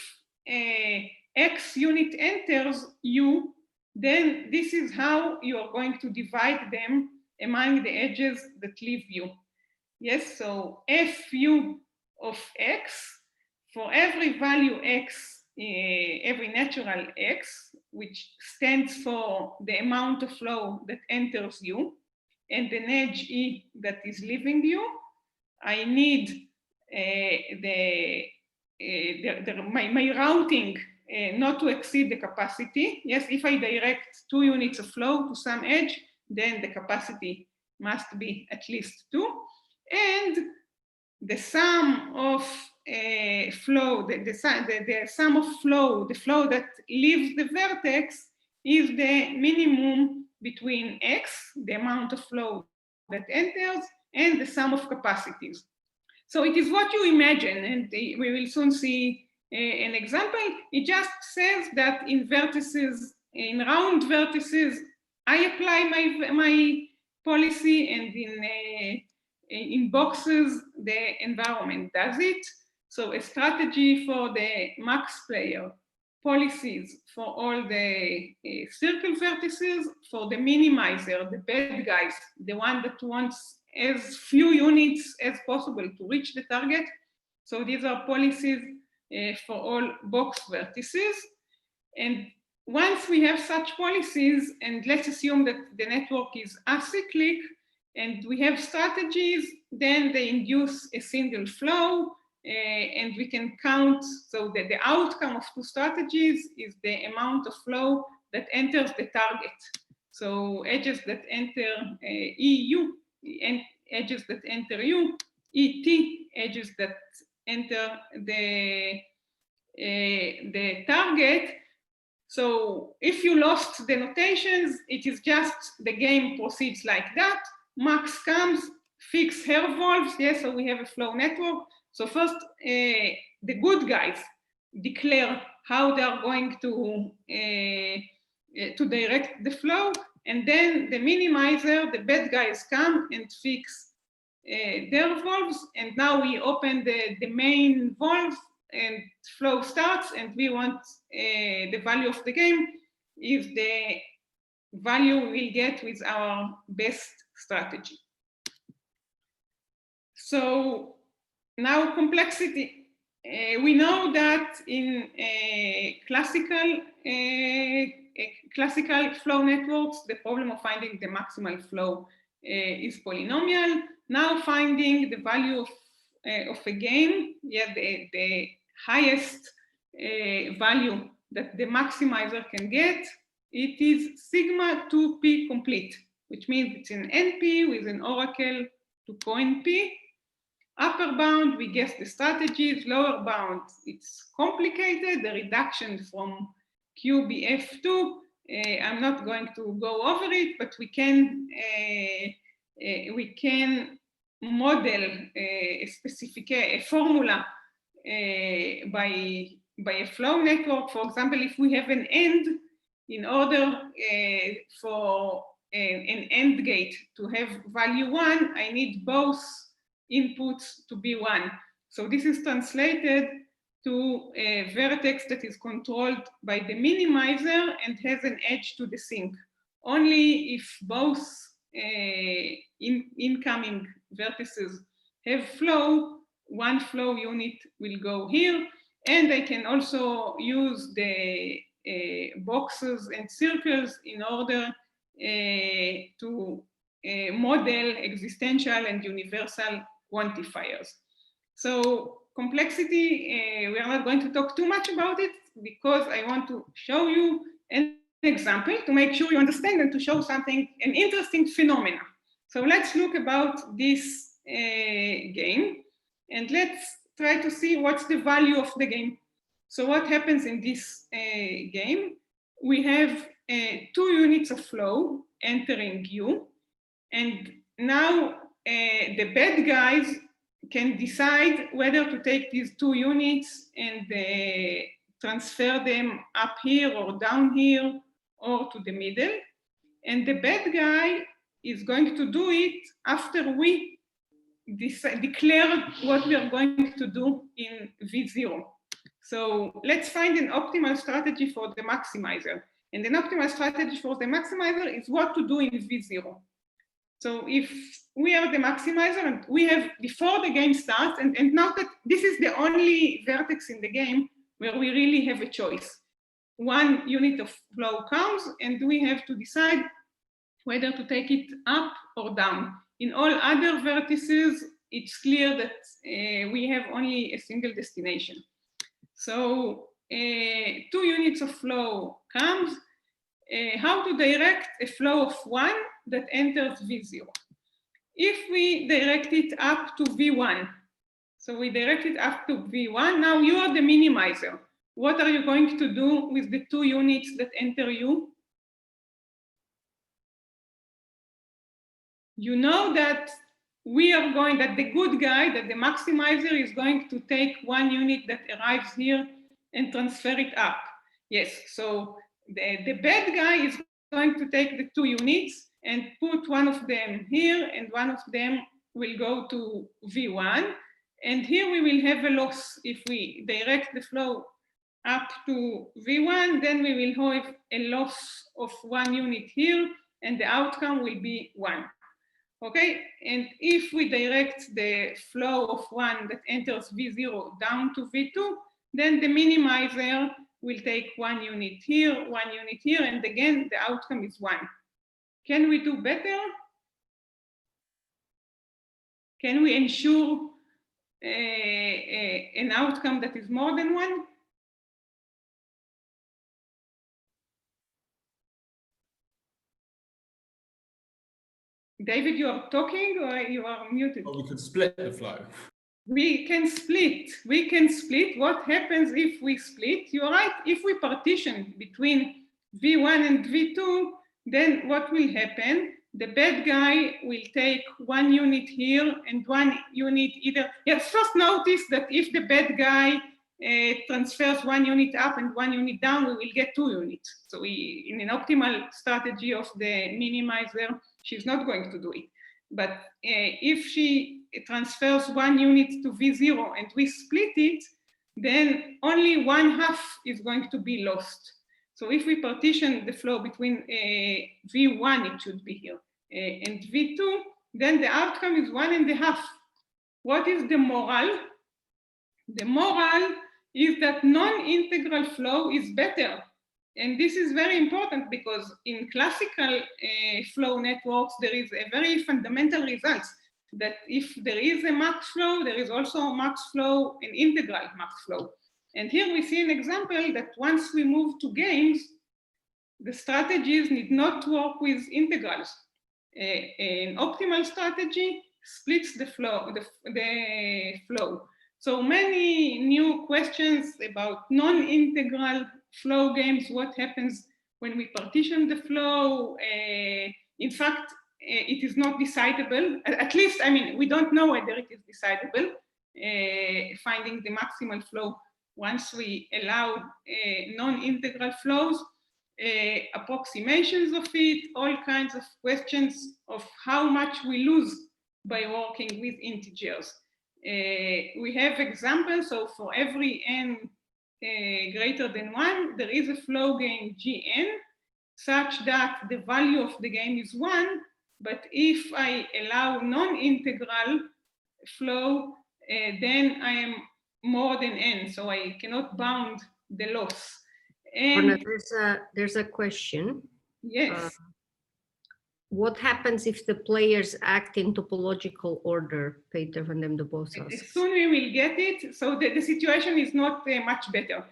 X unit enters U, then this is how you are going to divide them among the edges that leave U. Yes, so Fu of X, for every value X, every natural X, which stands for the amount of flow that enters U, and an edge E that is leaving U, I need my routing not to exceed the capacity. Yes, if I direct 2 units of flow to some edge, then the capacity must be at least 2. And the sum of flow, the sum of flow, the flow that leaves the vertex is the minimum between X, the amount of flow that enters, and the sum of capacities. So it is what you imagine, and we will soon see an example. It just says that in vertices, in round vertices, I apply my policy, and in boxes, the environment does it. So a strategy for the max player, policies for all the circle vertices, for the minimizer, the bad guys, the one that wants as few units as possible to reach the target. So these are policies for all box vertices. And once we have such policies, and let's assume that the network is acyclic, and we have strategies, then they induce a single flow, and we can count, so that the outcome of 2 strategies is the amount of flow that enters the target. So edges that enter EU, and edges that enter U, ET, edges that enter the target. So if you lost the notations, it is just the game proceeds like that. Max comes, fix her valves. Yes, so we have a flow network. So first, the good guys declare how they are going to direct the flow, and then the minimizer, the bad guys come and fix their valves, and now we open the main valve, and flow starts, and we want the value of the game is the value we'll get with our best strategy. So now complexity. We know that in classical flow networks, the problem of finding the maximal flow is polynomial. Now finding the value of a game, the highest value that the maximizer can get, it is sigma 2p complete, which means it's an NP with an oracle to coin P. Upper bound, we guess the strategies. Lower bound, it's complicated. The reduction from QBF2, I'm not going to go over it, but we can model a formula by a flow network. For example, if we have an AND, in order for an AND gate to have value 1, I need both inputs to be 1. So this is translated to a vertex that is controlled by the minimizer and has an edge to the sink. Only if both incoming vertices have flow, one flow unit will go here. And I can also use the boxes and circles in order to model existential and universal quantifiers. So complexity, we are not going to talk too much about it because I want to show you an example to make sure you understand and to show something, an interesting phenomena. So let's look about this game and let's try to see what's the value of the game. So what happens in this game? We have 2 units of flow entering U, and now the bad guys can decide whether to take these 2 units and transfer them up here or down here or to the middle. And the bad guy is going to do it after we declare what we are going to do in V0. So let's find an optimal strategy for the maximizer. And an optimal strategy for the maximizer is what to do in V0. So if we are the maximizer and we have, before the game starts, and now that this is the only vertex in the game where we really have a choice. 1 unit of flow comes and we have to decide whether to take it up or down. In all other vertices, it's clear that we have only a single destination. So 2 units of flow comes. How to direct a flow of 1 that enters V0? If we direct it up to V1, so we direct it up to V1, now you are the minimizer. What are you going to do with the 2 units that enter U? You know that we are going, that the good guy, that the maximizer is going to take 1 unit that arrives here and transfer it up. Yes, so the bad guy is going to take the 2 units and put one of them here, and one of them will go to V1. And here we will have a loss. If we direct the flow up to V1, then we will have a loss of 1 unit here, and the outcome will be 1. Okay, and if we direct the flow of 1 that enters V0 down to V2, then the minimizer will take 1 unit here, 1 unit here, and again, the outcome is 1. Can we do better? Can we ensure an outcome that is more than 1? David, you are talking or you are muted? Well, we could split the flow. We can split. We can split. What happens if we split? You're right. If we partition between V1 and V2, then what will happen? The bad guy will take 1 unit here and 1 unit either. Yes, first notice that if the bad guy transfers 1 unit up and 1 unit down, we will get 2 units. So we, in an optimal strategy of the minimizer, she's not going to do it. But if she transfers 1 unit to V0 and we split it, then only 1/2 is going to be lost. So if we partition the flow between V1, it should be here, and V2, then the outcome is 1.5. What is the moral? The moral is that non-integral flow is better. And this is very important because in classical flow networks, there is a very fundamental result that if there is a max flow, there is also a max flow, an integral max flow. And here we see an example that once we move to games, the strategies need not work with integrals. An optimal strategy splits the flow, So many new questions about non-integral flow games, what happens when we partition the flow. In fact, it is not decidable. At least, I mean, we don't know whether it is decidable, finding the maximal flow once we allow non-integral flows, approximations of it, all kinds of questions of how much we lose by working with integers. We have examples, so for every n greater than 1, there is a flow game Gn, such that the value of the game is 1, but if I allow non-integral flow, then I am more than n, so I cannot bound the loss. And Orna, there's a question. yes. What happens if the players act in topological order? Peter van dem de Bos asks. Soon we will get it. So the situation is not much better.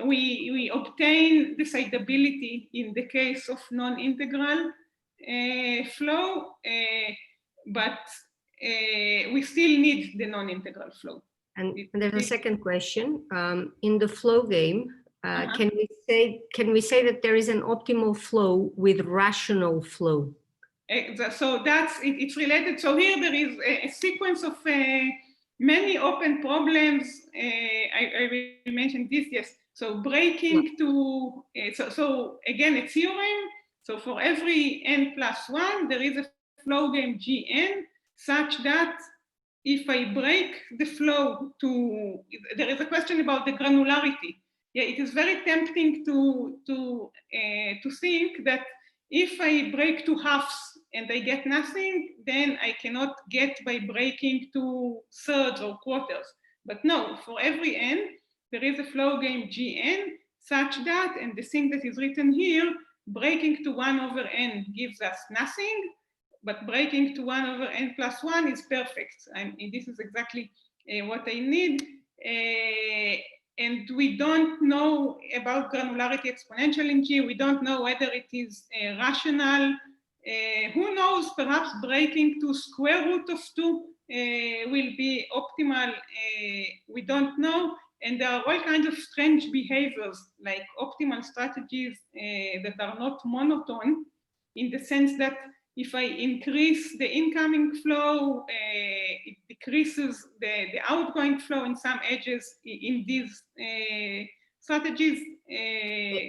We obtain decidability in the case of non-integral flow, but we still need the non-integral flow. And there's a second question. In the flow game, can we say that there is an optimal flow with rational flow? So it's related. So here there is a sequence of many open problems. I will mention this, yes. So breaking to, so again, a theorem. So for every n+1, there is a flow game Gn such that if I break the flow to, there is a question about the granularity. Yeah, it is very tempting to think that if I break to halves and I get nothing, then I cannot get by breaking to thirds or quarters. But no, for every n, there is a flow game Gn such that, and the thing that is written here, breaking to 1/n gives us nothing, but breaking to 1/n+1 is perfect. I mean, this is exactly what I need. And we don't know about granularity exponential in G. We don't know whether it is rational. Who knows, perhaps breaking to square root of 2 will be optimal. We don't know. And there are all kinds of strange behaviors, like optimal strategies that are not monotone, in the sense that if I increase the incoming flow, it decreases the outgoing flow in some edges in these strategies.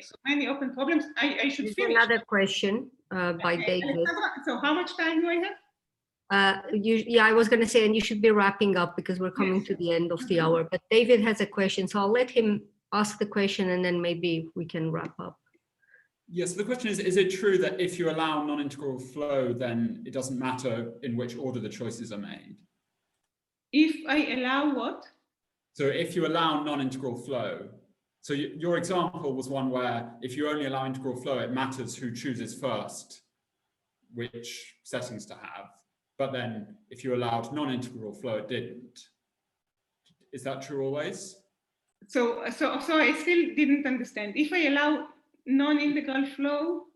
So many open problems. I should finish. Another question by David. So how much time do I have? Yeah, I was going to say, and you should be wrapping up because we're coming to the end of the hour. But David has a question, so I'll let him ask the question and then maybe we can wrap up. Yes, the question is it true that if you allow non-integral flow, then it doesn't matter in which order the choices are made? If I allow what? So if you allow non-integral flow, so your example was one where if you only allow integral flow, it matters who chooses first, which settings to have. But then if you allowed non-integral flow, it didn't. Is that true always? So I still didn't understand. If I allow non-integral flow,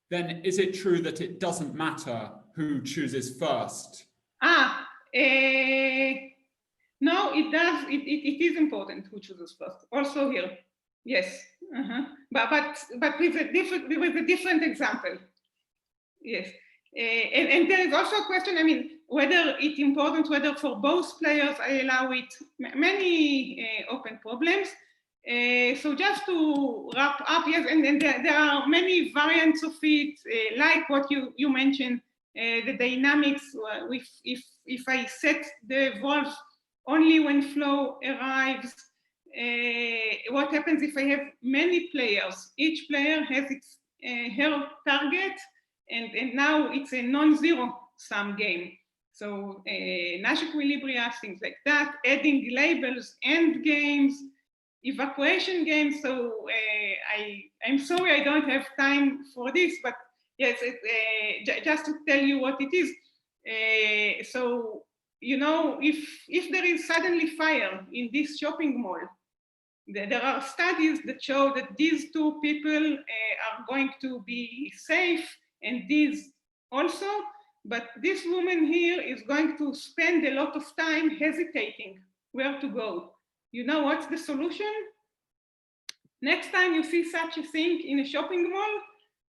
then is it true that it doesn't matter who chooses first? No, it does. It is important who chooses first. Also here, yes. But with a different example. Yes. And there is also a question, I mean, whether it's important, whether for both players I allow it, many open problems. So just to wrap up, yes, and there are many variants of it, like what you mentioned, the dynamics, if I set the valve only when flow arrives, what happens if I have many players? Each player has its her target, and now it's a non-zero sum game. So Nash equilibria, things like that, adding labels, end games, evacuation games. So I'm sorry I don't have time for this, but yes, just to tell you what it is. So, you know, if there is suddenly fire in this shopping mall, there are studies that show that these two people are going to be safe, and these also, but this woman here is going to spend a lot of time hesitating where to go. You know what's the solution? Next time you see such a thing in a shopping mall,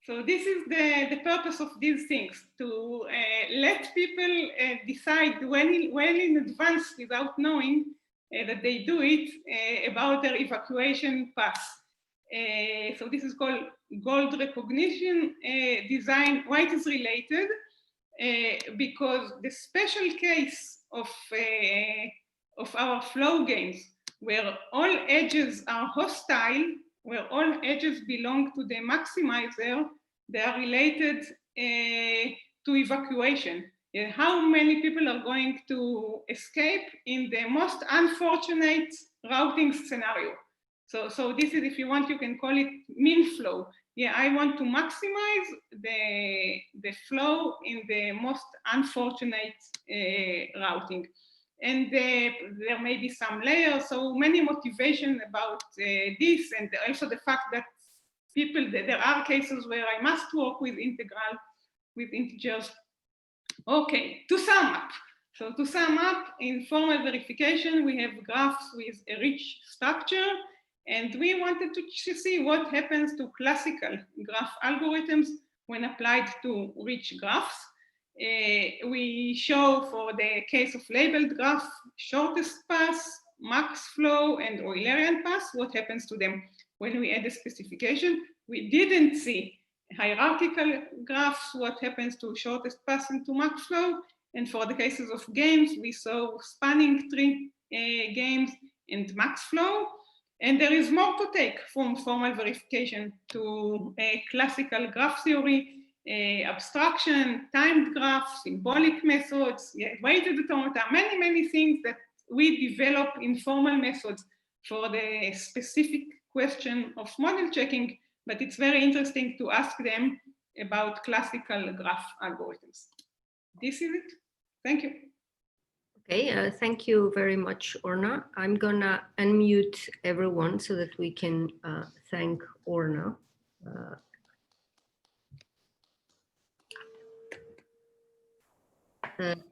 so this is the purpose of these things, to let people decide well in advance without knowing that they do it about their evacuation path. So this is called gold recognition design. Why it is related? Because the special case of our flow games, where all edges are hostile, where all edges belong to the maximizer, they are related to evacuation. How many people are going to escape in the most unfortunate routing scenario? So this is, if you want, you can call it mean flow. Yeah, I want to maximize the flow in the most unfortunate routing. And there may be some layers, so many motivation about this, and also the fact that there are cases where I must work with integers. Okay, to sum up. So to sum up, in formal verification, we have graphs with a rich structure, and we wanted to see what happens to classical graph algorithms when applied to rich graphs. We show, for the case of labeled graph, shortest path, max flow, and Eulerian path, what happens to them when we add a specification. We didn't see hierarchical graphs, what happens to shortest path and to max flow. And for the cases of games, we saw spanning tree games and max flow. And there is more to take from formal verification to classical graph theory, abstraction, timed graphs, symbolic methods, weighted automata, many things that we develop in formal methods for the specific question of model checking, but it's very interesting to ask them about classical graph algorithms. This is it. Thank you. Okay, thank you very much, Orna. I'm gonna unmute everyone so that we can thank Orna.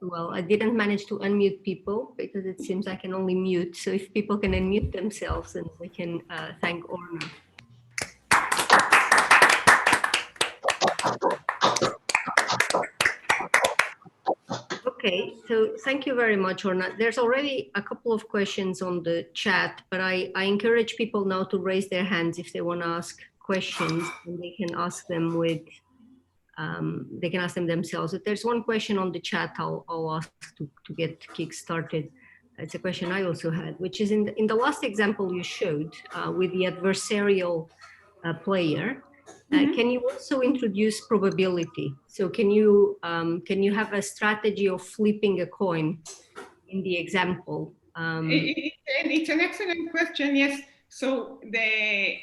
Well, I didn't manage to unmute people because it seems I can only mute. So if people can unmute themselves, and we can thank Orna. Okay, so thank you very much, Orna. There's already a couple of questions on the chat, but I encourage people now to raise their hands if they want to ask questions, and they can ask them with, they can ask them themselves. If there's one question on the chat, I'll ask to get kick-started. It's a question I also had, which is in the last example you showed with the adversarial player. Can you also introduce probability? So can you have a strategy of flipping a coin in the example? It's an excellent question. Yes. So the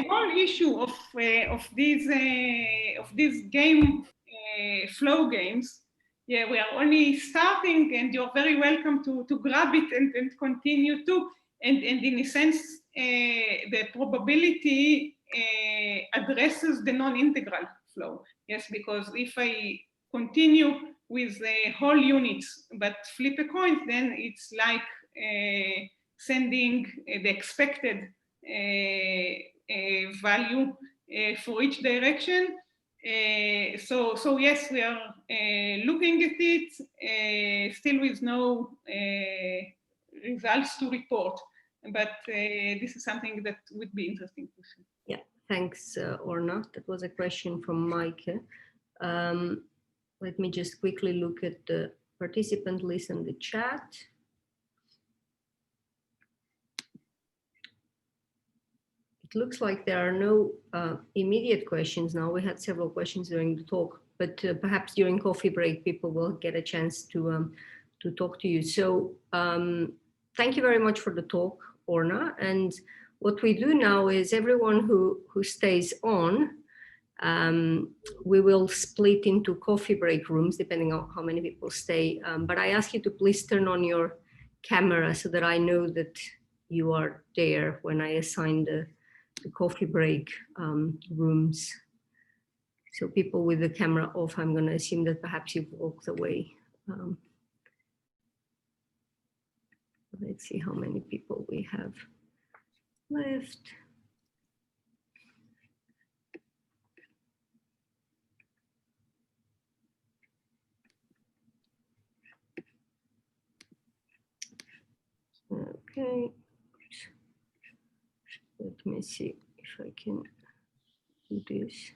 whole issue of these game flow games, yeah, we are only starting, and you're very welcome to grab it and continue to. And in a sense, the probability addresses the non-integral flow. Yes, because if I continue with the whole units but flip a coin, then it's like sending the expected value for each direction. So yes, we are looking at it, still with no results to report, but this is something that would be interesting to see. Yeah, thanks, Orna. That was a question from Mike. Let me just quickly look at the participant list in the chat. it looks like there are no immediate questions now. We had several questions during the talk, but perhaps during coffee break, people will get a chance to talk to you. So thank you very much for the talk, Orna. And what we do now is everyone who stays on, we will split into coffee break rooms, depending on how many people stay. But I ask you to please turn on your camera so that I know that you are there when I assign the coffee break rooms. So people with the camera off, I'm going to assume that perhaps you've walked away. Let's see how many people we have left. Okay. Let me see if I can do this.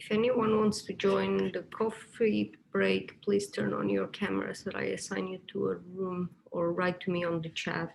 If anyone wants to join the coffee break, please turn on your camera so that I assign you to a room, or write to me on the chat.